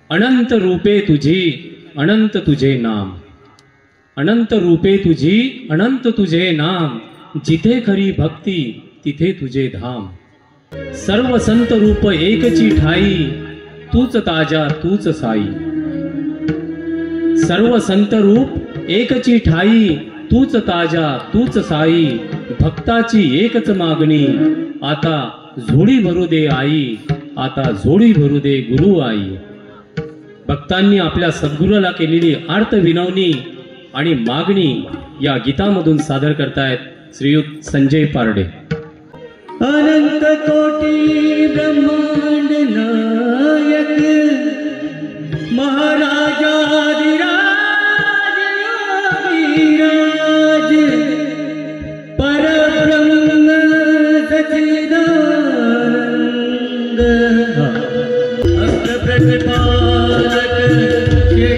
अनंत रूपे तुझी अनंत तुझे नाम, अनंत रूपे तुझी अनंत तुझे नाम, जिथे खरी भक्ती तिथे तुझे धाम। सर्व संत रूप एकची ठाई, तूच ताजा तूच साई। सर्व संत रूप एकची ठाई, तूच ताजा तूच साई। भक्ताची एकच मागणी, आता झोडी भरू दे आई, आता झोडी भरू दे गुरु आई। भक्तांनी आपल्या सद्गुरूला केलेली आर्त विनवणी आणि मागणी या गीतामधून सादर करतायत श्रीयुत संजय पारडे। अनंत कोटी ब्रह्मांड नायक महाराजाधिराज योगीराज परब्रह्म सच्चिदानंद अष्ट प्रतिपालक ये